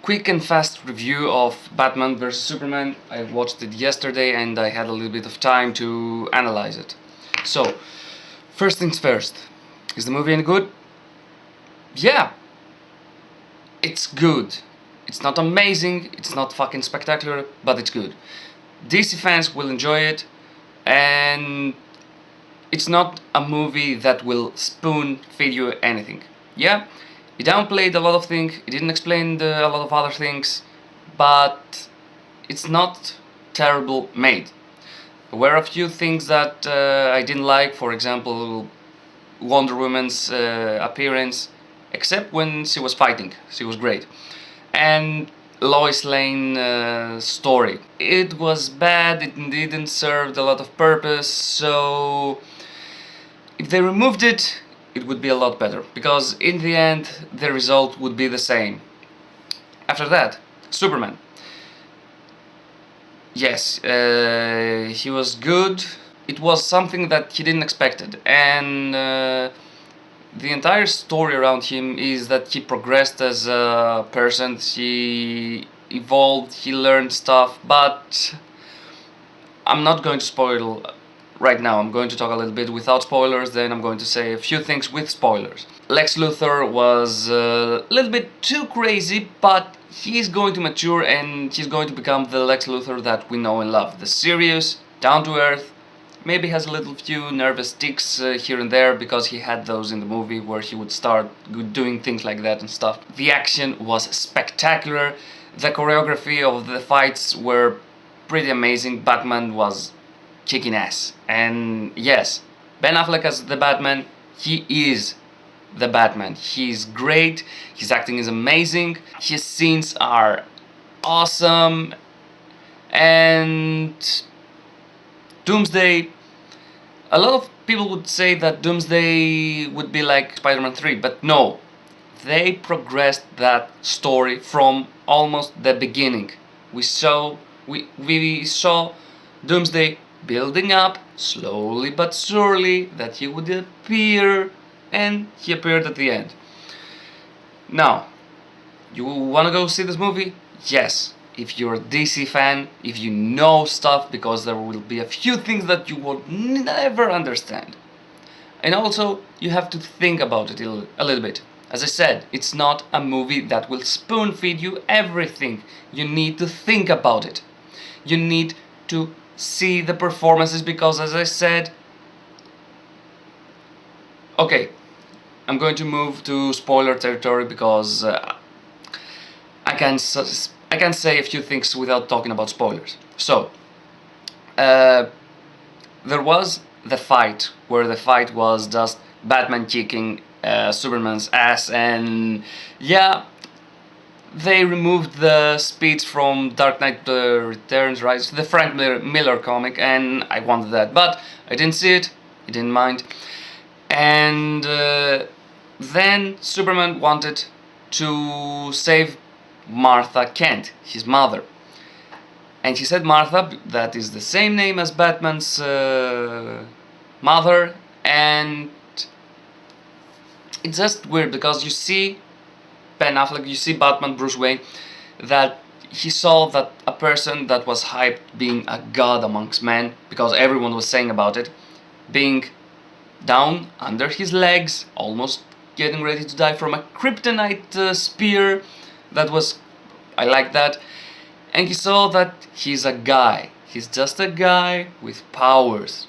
quick and fast review of Batman vs Superman. I watched it yesterday and I had a little bit of time to analyze it. So, first things first. Is the movie any good? Yeah, it's good. It's not amazing, it's not fucking spectacular, but it's good. DC fans will enjoy it, and it's not a movie that will spoon feed you anything. Yeah, it downplayed a lot of things, it didn't explain a lot of other things, but it's not terrible made. There were a few things that I didn't like, for example, Wonder Woman's appearance, except when she was fighting, she was great. And Lois Lane's story. It was bad, it didn't serve a lot of purpose, so if they removed it, it would be a lot better, because in the end the result would be the same. After that, Superman. Yes, he was good. It was something that he didn't expect it, and the entire story around him is that he progressed as a person, he evolved, he learned stuff, but I'm not going to spoil right now. I'm going to talk a little bit without spoilers, then I'm going to say a few things with spoilers. Lex Luthor was a little bit too crazy, but he's going to mature and he's going to become the Lex Luthor that we know and love. The serious, down-to-earth, maybe has a little few nervous tics here and there, because he had those in the movie where he would start doing things like that and stuff. The action was spectacular, the choreography of the fights were pretty amazing, Batman was kicking ass. And yes, Ben Affleck as the Batman, he is the Batman. He's great, his acting is amazing, his scenes are awesome, and Doomsday, a lot of people would say that Doomsday would be like Spider-Man 3, but no, they progressed that story from almost the beginning. We saw Doomsday building up slowly but surely that he would appear, and he appeared at the end. Now, you wanna go see this movie? Yes. If you're a DC fan, if you know stuff, because there will be a few things that you will never understand. And also, you have to think about it a little bit. As I said, it's not a movie that will spoon feed you everything. You need to think about it. You need to see the performances, because as I said... Okay, I'm going to move to spoiler territory, because I can't say a few things without talking about spoilers. So, there was the fight, where the fight was just Batman kicking Superman's ass, and yeah, they removed the speech from Dark Knight Returns, right? The Frank Miller comic, and I wanted that, but I didn't see it, I didn't mind. And then Superman wanted to save Martha Kent, his mother. And he said Martha, that is the same name as Batman's mother, and it's just weird, because you see Ben Affleck, you see Batman, Bruce Wayne, that he saw that a person that was hyped being a god amongst men, because everyone was saying about it, being down under his legs, almost getting ready to die from a kryptonite spear. That was... I like that. And he saw that he's a guy. He's just a guy with powers.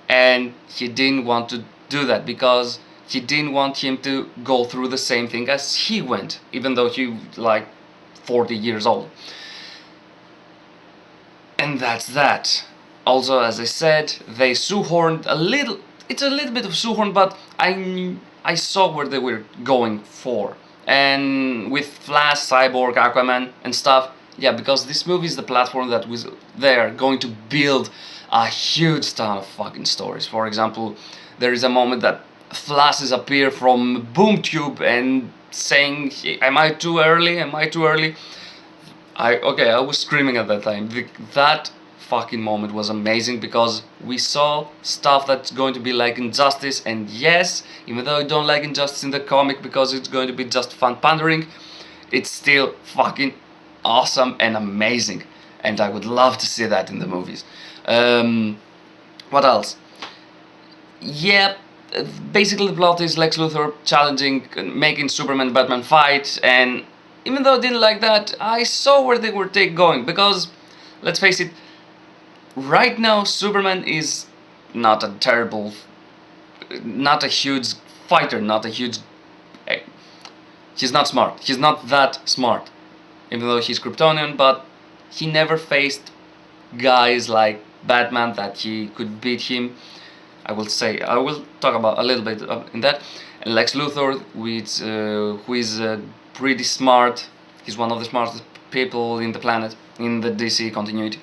And he didn't want to do that, because he didn't want him to go through the same thing as he went, even though he was like 40 years old. And that's that. Also, as I said, they shoehorned a little... It's a little bit of shoehorn, but I saw where they were going for. And with Flash, Cyborg, Aquaman and stuff, yeah, because this movie is the platform that they're going to build a huge ton of fucking stories. For example, there is a moment that Flashes appear from Boom Tube and saying, am I too early? Am I too early? I was screaming at that time. That fucking moment was amazing, because we saw stuff that's going to be like Injustice, and yes, even though I don't like Injustice in the comic because it's going to be just fun pandering, it's still fucking awesome and amazing, and I would love to see that in the movies. What else? Yeah, basically the plot is Lex Luthor challenging, making Superman and Batman fight, and even though I didn't like that, I saw where they were going, because, let's face it, right now Superman is not a terrible, not a huge fighter, not a huge... He's not smart, he's not that smart, even though he's Kryptonian, but he never faced guys like Batman that he could beat him. I will talk about a little bit in that. And Lex Luthor, who is pretty smart. He's one of the smartest people in the planet, in the DC continuity.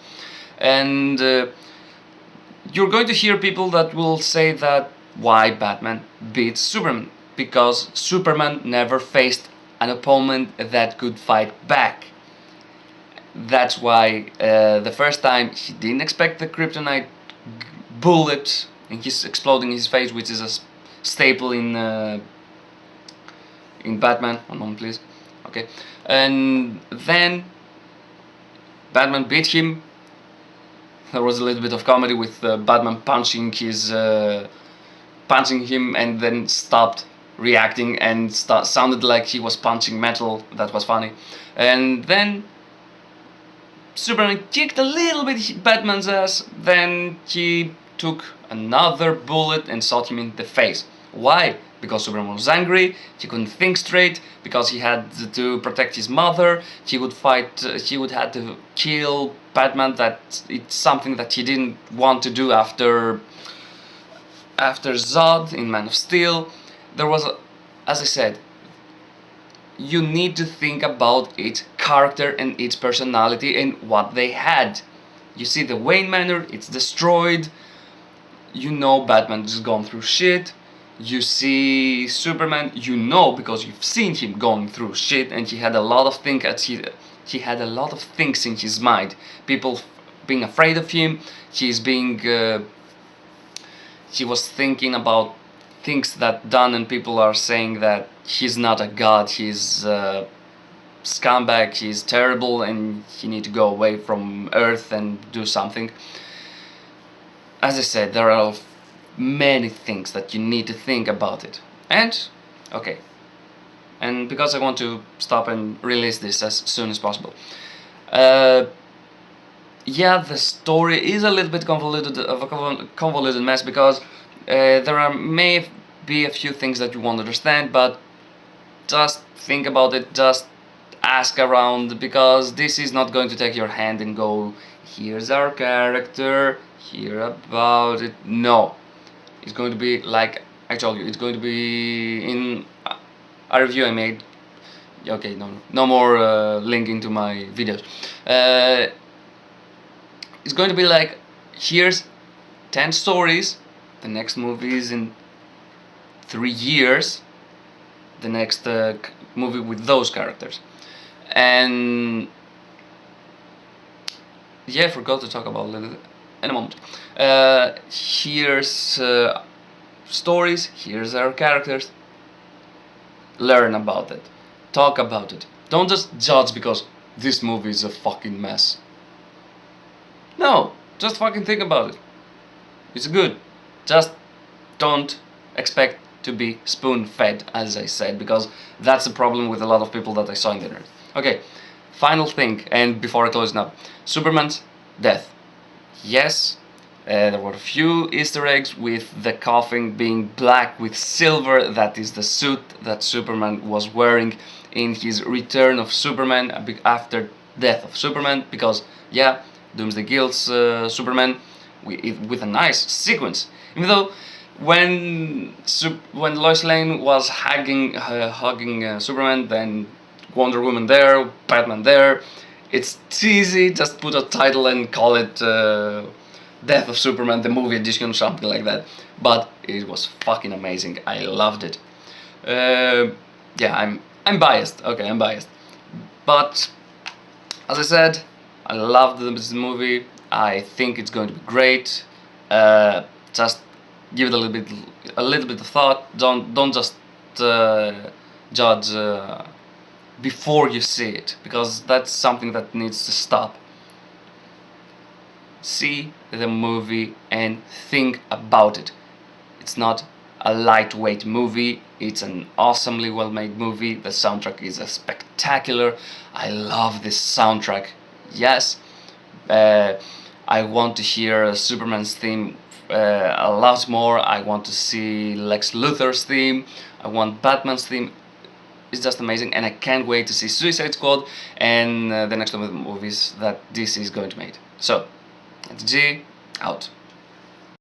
And you're going to hear people that will say that why Batman beats Superman, because Superman never faced an opponent that could fight back. That's why the first time he didn't expect the kryptonite bullet and he's exploding his face, which is a staple in Batman. One moment, please. Okay, and then Batman beat him. There was a little bit of comedy with Batman punching him and then stopped reacting and sounded like he was punching metal. That was funny. And then Superman kicked a little bit Batman's ass. Then he took another bullet and shot him in the face. Why? Because Superman was angry, he couldn't think straight, because he had to protect his mother, he would have to kill Batman. That it's something that he didn't want to do after Zod in Man of Steel. There was, as I said, you need to think about its character and its personality and what they had. You see the Wayne Manor, it's destroyed. You know Batman has gone through shit. You see Superman, you know, because you've seen him going through shit, and he had a lot of he had a lot of things in his mind. People being afraid of him. He was thinking about things that done, and people are saying that he's not a god, he's a scumbag, he's terrible, and he need to go away from Earth and do something. As I said, there are many things that you need to think about it. And, okay, and because I want to stop and release this as soon as possible. Yeah, the story is a little bit convoluted, of a convoluted mess, because may be a few things that you won't understand, but just think about it, just ask around, because this is not going to take your hand and go, here's our character, hear about it. No, it's going to be like I told you, it's going to be in a review I made. Okay, no more linking to my videos. It's going to be like, here's 10 stories, the next movie is in 3 years, the next movie with those characters. And yeah, I forgot to talk about it in a moment. Here's stories, here's our characters. Learn about it, talk about it. Don't just judge because this movie is a fucking mess. No, just fucking think about it. It's good. Just don't expect to be spoon-fed, as I said, because that's the problem with a lot of people that I saw in the internet. Okay, final thing, and before I close it up, Superman's death. Yes, there were a few Easter eggs with the coffin being black with silver. That is the suit that Superman was wearing in his Return of Superman, after Death of Superman, because yeah, Doomsday Guild's Superman with a nice sequence. Even though when Lois Lane was hugging Superman, then Wonder Woman there, Batman there, it's cheesy. Just put a title and call it Death of Superman, the movie edition, something like that. But it was fucking amazing. I loved it. Yeah, I'm biased. Okay, I'm biased. But as I said, I loved this movie. I think it's going to be great. Just give it a little bit of thought. Don't just judge before you see it, because that's something that needs to stop. See the movie and think about it. It's not a lightweight movie, it's an awesomely well made movie. The soundtrack is spectacular. I love this soundtrack. Yes, I want to hear Superman's theme a lot more. I want to see Lex Luthor's theme. I want Batman's theme. It's just amazing, and I can't wait to see Suicide Squad and the next movies that DC is going to make. So, it's G, out.